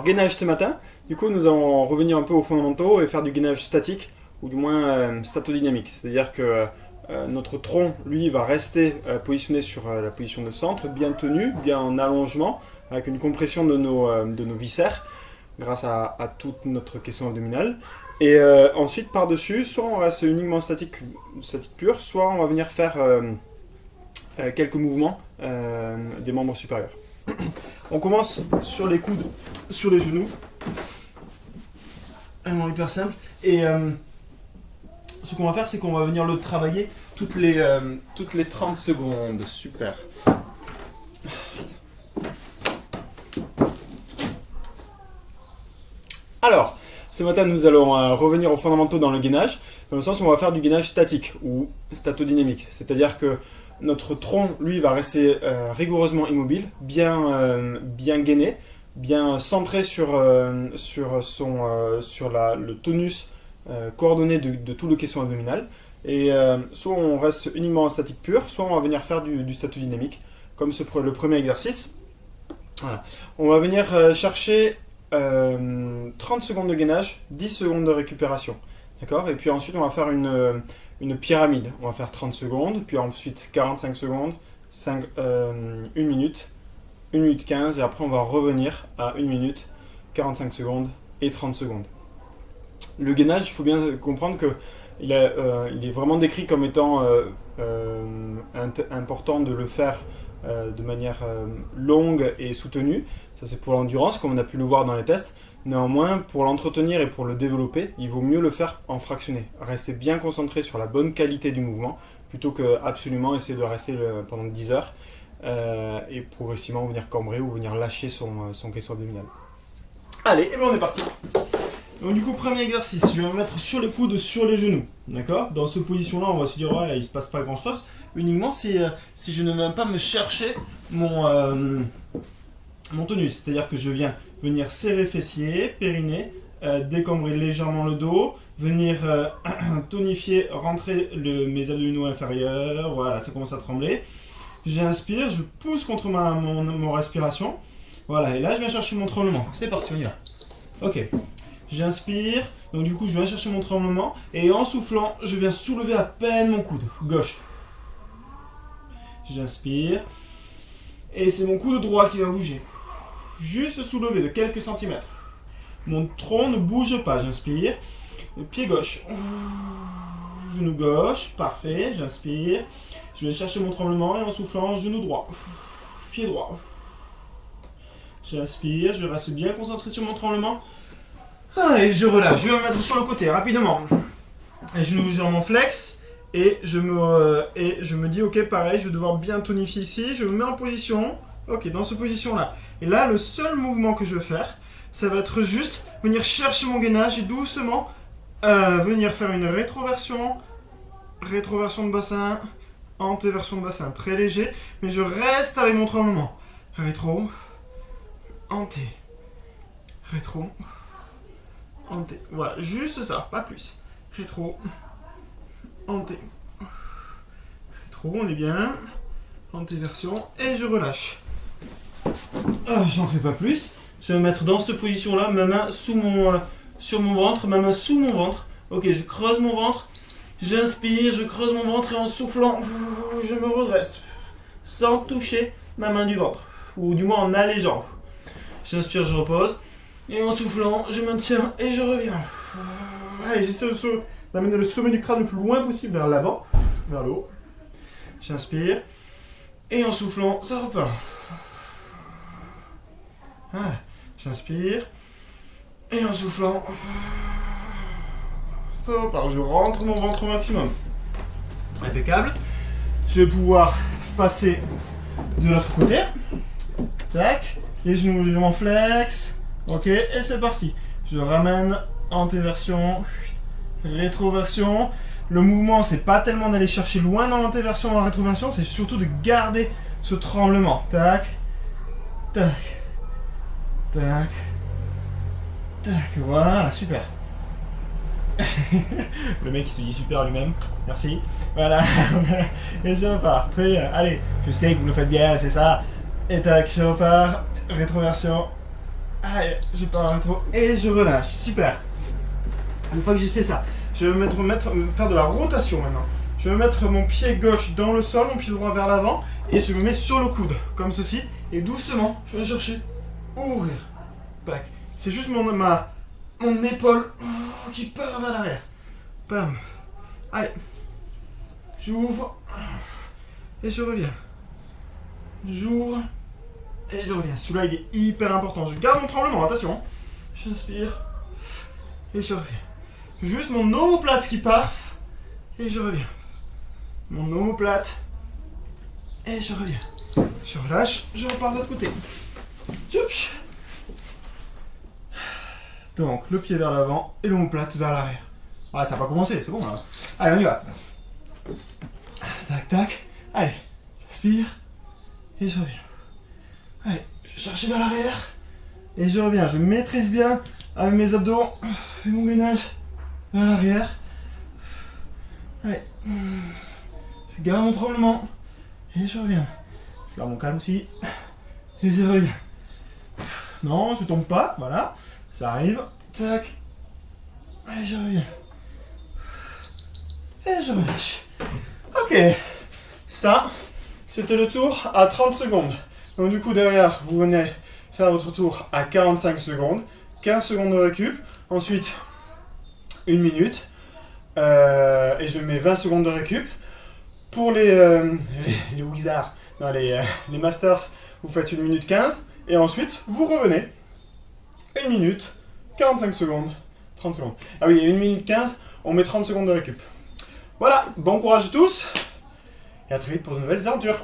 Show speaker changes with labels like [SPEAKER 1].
[SPEAKER 1] Alors, gainage ce matin, du coup, nous allons revenir un peu aux fondamentaux et faire du gainage statique, ou du moins statodynamique. C'est-à-dire que notre tronc, lui, va rester positionné sur la position de centre, bien tenu, bien en allongement, avec une compression de nos viscères, grâce à toute notre caisson abdominale. Et ensuite, par-dessus, soit on reste uniquement statique pur, soit on va venir faire quelques mouvements des membres supérieurs. On commence sur les coudes, sur les genoux. Vraiment hyper simple. Et ce qu'on va faire, c'est qu'on va venir le travailler toutes les 30 secondes. Super. Alors, ce matin, nous allons revenir aux fondamentaux dans le gainage, dans le sens où on va faire du gainage statique ou statodynamique. C'est-à-dire que notre tronc, lui, va rester rigoureusement immobile, bien gainé, bien centré sur le tonus coordonné de tout le caisson abdominal. Et soit on reste uniquement en statique pur, soit on va venir faire du statodynamique, comme le premier exercice. Voilà. On va venir chercher 30 secondes de gainage, 10 secondes de récupération. D'accord ? Et puis ensuite, on va faire une pyramide. On va faire 30 secondes, puis ensuite 45 secondes, 1 minute, 1 minute 15, et après on va revenir à 1 minute, 45 secondes et 30 secondes. Le gainage, il faut bien comprendre qu'il est vraiment décrit comme étant important de le faire de manière longue et soutenue. Ça, c'est pour l'endurance, comme on a pu le voir dans les tests. Néanmoins, pour l'entretenir et pour le développer, il vaut mieux le faire en fractionné. Rester bien concentré sur la bonne qualité du mouvement, plutôt que absolument essayer de rester pendant 10 heures et progressivement venir cambrer ou venir lâcher son caisson abdominal. Allez, et bien on est parti. Donc du coup, premier exercice, je vais me mettre sur les coudes, sur les genoux. D'accord ? Dans cette position-là, on va se dire, ouais, il ne se passe pas grand-chose. Uniquement si je ne viens pas me chercher mon tonus. C'est-à-dire que je viens venir serrer fessier, périnée, décambrer légèrement le dos, venir tonifier, rentrer mes abdominaux inférieurs. Voilà, ça commence à trembler. J'inspire, je pousse contre mon respiration. Voilà, et là, je viens chercher mon tremblement. C'est parti, on y va. Ok. J'inspire, donc du coup je viens chercher mon tremblement et en soufflant, je viens soulever à peine mon coude gauche. J'inspire et c'est mon coude droit qui va bouger. Juste soulever de quelques centimètres. Mon tronc ne bouge pas, j'inspire. Le pied gauche. Genou gauche, parfait, j'inspire. Je vais chercher mon tremblement et en soufflant, genou droit. Pied droit. J'inspire, je reste bien concentré sur mon tremblement. Et je relâche, je vais me mettre sur le côté rapidement. Et je m'ouvre mon flex et je me dis ok, pareil, je vais devoir bien tonifier ici. Je me mets en position, ok, dans cette position-là. Et là, le seul mouvement que je vais faire, ça va être juste venir chercher mon gainage et doucement venir faire une rétroversion de bassin, antéversion de bassin, très léger, mais je reste avec mon tremblement. Rétro, anté, rétro. Anté. Voilà, juste ça, pas plus. Rétro, anté. Rétro, on est bien. Antéversion, et je relâche. J'en fais pas plus. Je vais me mettre dans cette position-là, ma main sur mon ventre, ma main sous mon ventre. Ok, je creuse mon ventre. J'inspire, je creuse mon ventre et en soufflant, je me redresse. Sans toucher ma main du ventre. Ou du moins en allégeant. J'inspire, je repose. Et en soufflant, je maintiens et je reviens. Allez, j'essaie d'amener le sommet du crâne le plus loin possible vers l'avant, vers le haut. J'inspire. Et en soufflant, ça repart. Voilà. J'inspire. Et en soufflant, ça repart. Je rentre mon ventre au maximum. Impeccable. Je vais pouvoir passer de l'autre côté. Tac. Les genoux légèrement flex. Ok, et c'est parti. Je ramène antéversion, rétroversion. Le mouvement, c'est pas tellement d'aller chercher loin dans l'antéversion, dans la rétroversion, c'est surtout de garder ce tremblement. Tac, tac, tac, tac. Voilà, super. Le mec, il se dit super lui-même. Merci. Voilà. Et je repars. Très bien. Allez, je sais que vous le faites bien, c'est ça. Et tac, je repars. Rétroversion. Allez, je pars trop et je relâche. Super. Une fois que j'ai fait ça, je vais faire de la rotation maintenant. Je vais mettre mon pied gauche dans le sol, mon pied droit vers l'avant et je me mets sur le coude, comme ceci. Et doucement, je vais chercher, ouvrir. Back. C'est juste mon épaule qui part vers l'arrière. Bam. Allez. J'ouvre. Et je reviens. J'ouvre. Et je reviens. Celui-là, il est hyper important. Je garde mon tremblement, attention. J'inspire. Et je reviens. Juste mon omoplate qui part. Et je reviens. Mon omoplate. Et je reviens. Je relâche. Je repars de l'autre côté. Tchouch. Donc, le pied vers l'avant et l'omoplate vers l'arrière. Ouais, ça va pas commencer, c'est bon là. Allez, on y va. Tac, tac. Allez, j'inspire. Et je reviens. Allez, je cherche vers l'arrière. Et je reviens. Je maîtrise bien avec mes abdos et mon gainage vers l'arrière. Allez. Je garde mon tremblement. Et je reviens. Je garde mon calme aussi. Et je reviens. Non, je tombe pas. Voilà. Ça arrive. Tac. Et je reviens. Et je relâche. Ok. Ça, c'était le tour à 30 secondes. Donc du coup, derrière, vous venez faire votre tour à 45 secondes. 15 secondes de récup. Ensuite, 1 minute. Et je mets 20 secondes de récup. Pour les wizards, non, les masters, vous faites 1 minute 15. Et ensuite, vous revenez. 1 minute, 45 secondes, 30 secondes. Ah oui, 1 minute 15, on met 30 secondes de récup. Voilà, bon courage à tous. Et à très vite pour de nouvelles aventures.